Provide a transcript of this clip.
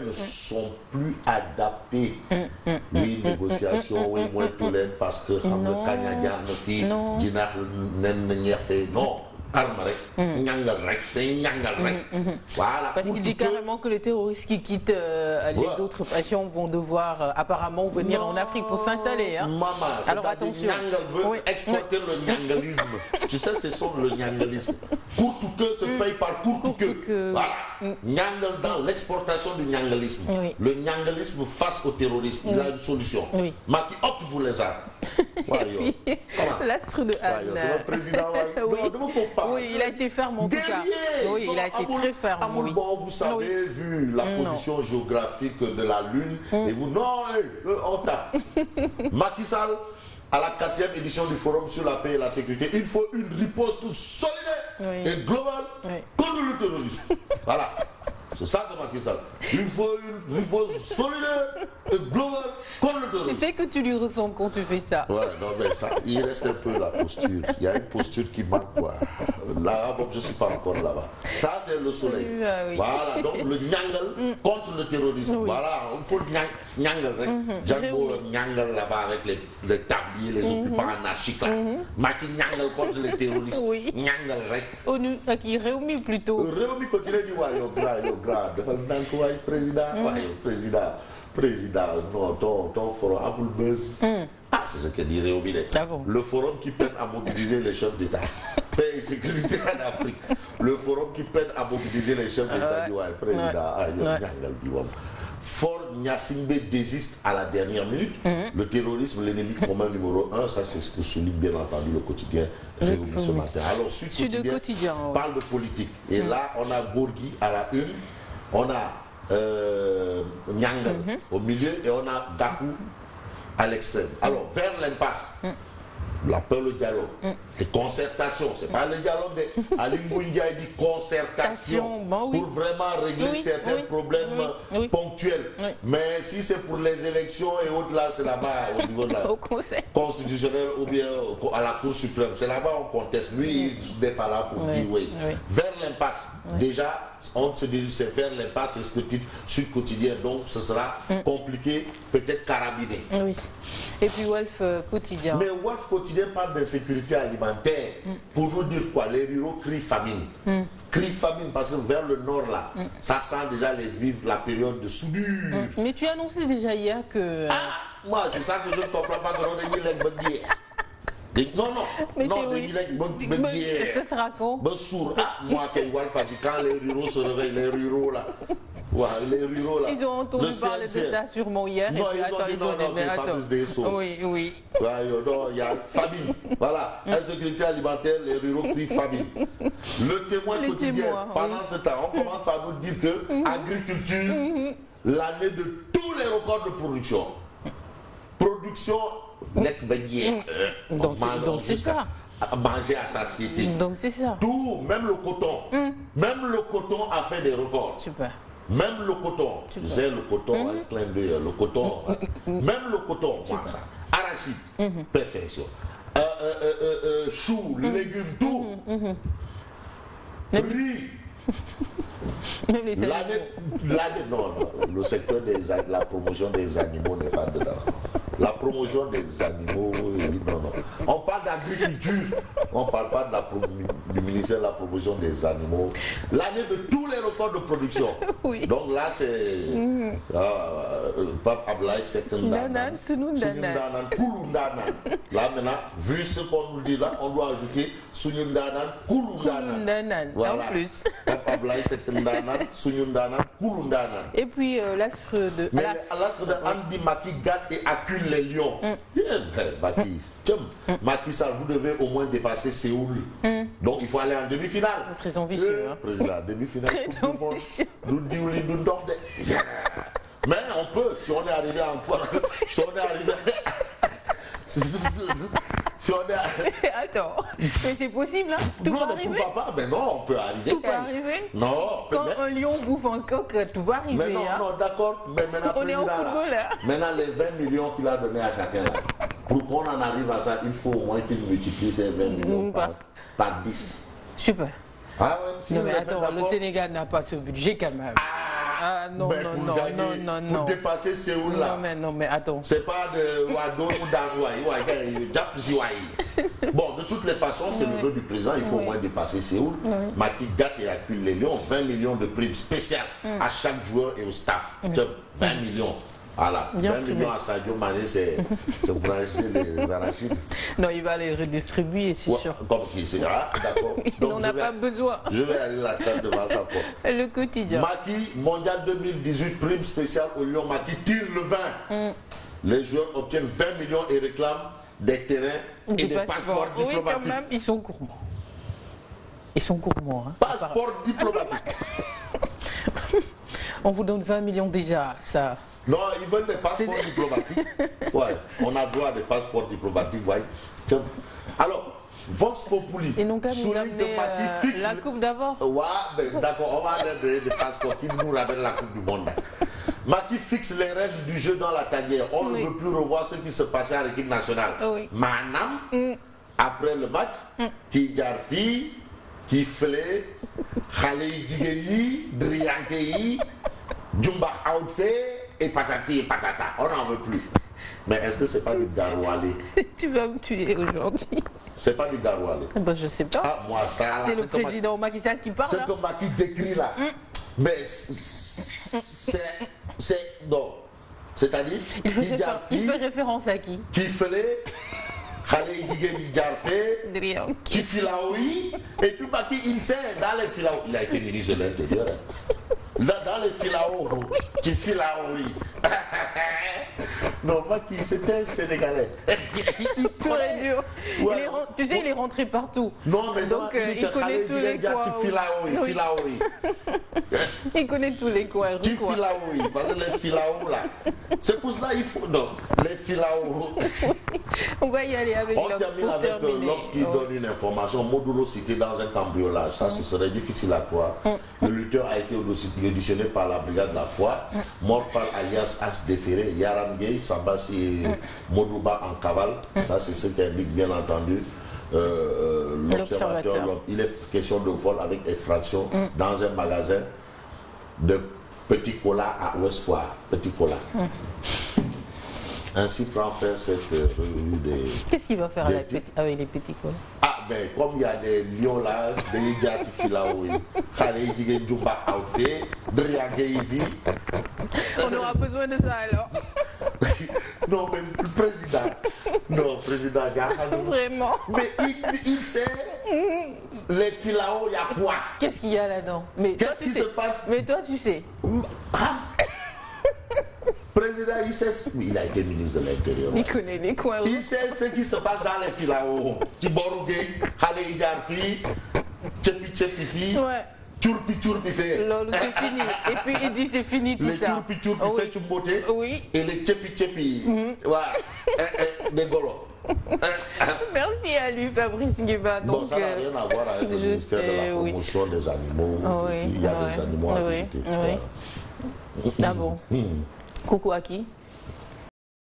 ne sont plus adaptés. Oui, négociation, oui, moins tout l'aide parce que xam nga kaña jaar na fii jinax nen na ñeex fee non arme rek ñangal rek day ñangal rek voilà. Parce qu'il dit carrément que les terroristes qui quittent les autres nations vont devoir apparemment venir en Afrique pour s'installer. Hein. Maman, alors attention. Ñangal veut exploiter le ñangalisme. Tu sais, c'est ça le ñangalisme. Courte que se paye par courte que. Voilà. Ñangal dans l'exportation du ñangalisme. Le ñangalisme face au terrorisme, il a une solution. Macky opte pour les armes. L'astre de Anne. C'est le président. Oui, il a été ferme en tout cas. Oui, il a été très ferme. Bon, vous savez, vu la position géographique de la Lune, et vous, non, on tape. Macky Sall, à la 4e édition du Forum sur la paix et la sécurité, il faut une riposte solidaire et globale contre le terrorisme. Voilà. C'est ça que Macky Sall. Il faut une riposte solidaire et globale contre le terrorisme. Tu sais que tu lui ressembles quand tu fais ça. Ouais, non, mais ça, il reste un peu la posture. Il y a une posture qui manque, quoi. Là, bon, je ne suis pas encore là-bas. Ça, c'est le soleil. Voilà, donc le ñangal contre le terrorisme. Voilà, il faut le ñangal. Django, le ñangal là-bas avec les tabliers, les occupants anarchiques. Là. Macky ñangal contre les terroristes. Ñangal, rek. ONU, qui Réumi plutôt. Réumi continue de dire, yo, grave. Président, non, ton forum a pour le buzz. Ah, c'est ce que dit Réumi. Le forum qui peine à mobiliser les chefs d'État. Paix et sécurité en Afrique. Le forum qui peine à mobiliser les chefs d'État. Président, Fort Gnassingbé désiste à la dernière minute. Le terrorisme, l'ennemi commun numéro 1, ça c'est ce que souligne bien entendu le quotidien Réumi ce matin. Alors, Sud Quotidien parle de politique. Et là, on a Gorgui à la une, on a Nyangal au milieu et on a Gakou à l'extrême. Alors, vers l'impasse, la peur, le dialogue, les concertations, c'est pas le dialogue de Aline Bouindia dit concertation pour vraiment régler certains problèmes ponctuels. Mais si c'est pour les élections et autres là, c'est là-bas au niveau de la constitutionnel ou bien à la Cour suprême. C'est là-bas on conteste. Lui, il n'est pas là pour dire oui. Vers l'impasse, déjà, on se dit c'est vers l'impasse, c'est ce que titre Sud Quotidien, donc ce sera compliqué, peut-être carabiné. Oui. Et puis Wolf Quotidien. Mais Wolf Quotidien parle d'insécurité alimentaire. Pour nous dire quoi? Les ruraux crient famine. Crient famine parce que vers le nord là, ça sent déjà les vivres, la période de soudure. Mais tu as annoncé déjà hier que... moi c'est ça que je ne comprends pas que l'on ait dit les bonnes. Non, mais non, ça sera quand? Moi, quand les ruraux se réveillent, les ruraux là. Les ruraux là. Ils ont entendu parler de ça sûrement hier. Non, ils ont dit non, oui. Il y a famine. Voilà, insécurité alimentaire, les ruraux crient famine. Le témoin quotidien, pendant ce temps, on commence par nous dire que agriculture, l'année de tous les records de production. Donc c'est ça. Manger à satiété. Donc c'est ça. Tout, même le coton. Même le coton a fait des records. Super. Même le coton. Tu sais, le coton, un clin d'œil, le coton. Même le coton, moi ça. Arachide, perfection. Choux, légumes, tout. Riz. Non, le secteur la promotion des animaux n'est pas dedans. La promotion des animaux, non. On parle d'agriculture, on ne parle pas du ministère de la promotion des animaux. L'année de tous les records de production. Donc là, c'est Pape Ablaye, c'est un danan. Là maintenant, vu ce qu'on nous dit là, on doit ajouter Sunyundanan, Kulundanan. Voilà. En plus. Pape Ablaye, c'est un danan, Sunyundanan, Kulundanan. Et puis l'astre de... Mais l'astre de Andy Macky gâte et accule les lions. Macky Sall, vous devez au moins dépasser Séoul. Donc il faut aller en demi-finale. Très ambitieux. Président, demi-finale. Très ambitieux. Mais on peut, si on est arrivé encore. Si on est arrivé. Si on est... Attends, mais c'est possible, hein? Tout peut arriver. Pas, mais non, on peut arriver. Tout peut arriver. Non. Quand un lion bouffe un coq, tout va arriver. Mais non, non, d'accord. Mais maintenant, on est au football, là. Maintenant, les 20 millions qu'il a donné à chacun, là, pour qu'on en arrive à ça, il faut au moins qu'il multiplie ces 20 millions par 10. Super. Ah ouais, si non, mais attends, le Sénégal n'a pas ce budget quand même. Ah non, mais pour dépasser Séoul là. Non mais attends. C'est pas de Wado ou d'Anouaï. Bon, de toutes les façons, c'est le vœu du président. Il faut au moins dépasser Séoul. Macky gâte et accule les lions. 20 millions de primes spéciales à chaque joueur et au staff. 20 millions. Voilà, 20 millions à Sadio Mané, c'est pour acheter les arachides. Non, il va les redistribuer, c'est sûr. Comme qui c'est, d'accord. Il n'en a pas besoin. Je vais aller la table devant sa porte. Le quotidien. Macky, mondial 2018, prime spéciale au Lyon. Macky tire le 20. Les joueurs obtiennent 20 millions et réclament des terrains et des passeports diplomatiques. Oui, quand même, ils sont gourmands. Ils sont gourmands. Hein. Passeport diplomatique. On vous donne 20 millions déjà, ça. Non, ils veulent des passeports diplomatiques. Ouais, on a droit à des passeports diplomatiques. Ouais. Alors, Vox Populi, et non, souligne de Macky fixe la coupe d'abord. Ouais, ben, d'accord, on va donner des passeports qui nous ramènent la Coupe du Monde. Macky fixe les règles du jeu dans la tanière. On ne veut plus revoir ce qui se passait à l'équipe nationale. Manam, après le match, qui jarfi, qui flé, Khalei Djigéi, Driankeyi, Djumba Outfait, et patati et patata. On n'en veut plus. Mais est-ce que c'est pas du garoualé? Tu vas me tuer aujourd'hui. C'est pas du garoualé. Ben, je sais pas. Ah, moi, ça. C'est le président Macky Sall qui parle. C'est que Macky décrit là. Mais non. C'est-à-dire, il fait référence à qui? Qui fait Khalei Djigéi Jarfé, Tifilaoui, et puis Macky Insé dans les filaos. Il a été ministre de l'Intérieur. Dans les filaos, Tifilaoui. Non, Macky, c'était un Sénégalais. Pur et dur. Ouais. Tu sais, il est rentré partout. Non, mais donc il connaît tous les coins. Il connaît tous les coins. Tifilaoui, parce que les filaos là. C'est pour ça qu'il faut. Non, les filaos. On va y aller avec l'Obs. On termine avec l'Obs qui donne une information. Modulo cité dans un cambriolage. Ça, ce serait difficile à croire. Le lutteur a été auditionné par la brigade de la foi. Morphal alias Axe déféré, Yaram Gay, Sabassi et Modouba en cavale. Ça, c'est ce qu'indique bien entendu l'observateur. Il est question de vol avec effraction dans un magasin de Petit Cola à Ouest Foire. Petit Cola. Ainsi prend faire cette revue des... Qu'est-ce qu'il va faire avec les petits colas? Ah, ben, comme il y a des lions là, des Djati Filaoui, Khalei Djigéi Djumba Outfait, Driankeyi. On aura besoin de ça alors. Non, mais le président. Non, président, vraiment. Mais il sait, les filaos, il y a quoi? Qu'est-ce qu'il y a là-dedans? Qu'est-ce qui se passe? Mais toi, tu sais. Président, il sait, il a été ministre de l'Intérieur. Il connaît les coins. Il sait ce qui se passe dans les filaos. Tiborougué, Khalei Jarfi, Tchepi Tchepifi. Ouais. Tchourpi Tchourpi fait. C'est fini. Et puis il dit c'est fini tout ça. Les Tchourpi Tchourpi fait Tchouboté. Oui. Et les Tchepi Tchepi. Voilà. Des golos. Merci à lui, Fabrice Nguema. Bon, ça n'a rien à voir avec le ministère de la promotion des animaux. Il y a des animaux à visiter. Ah bon. Coucou à qui?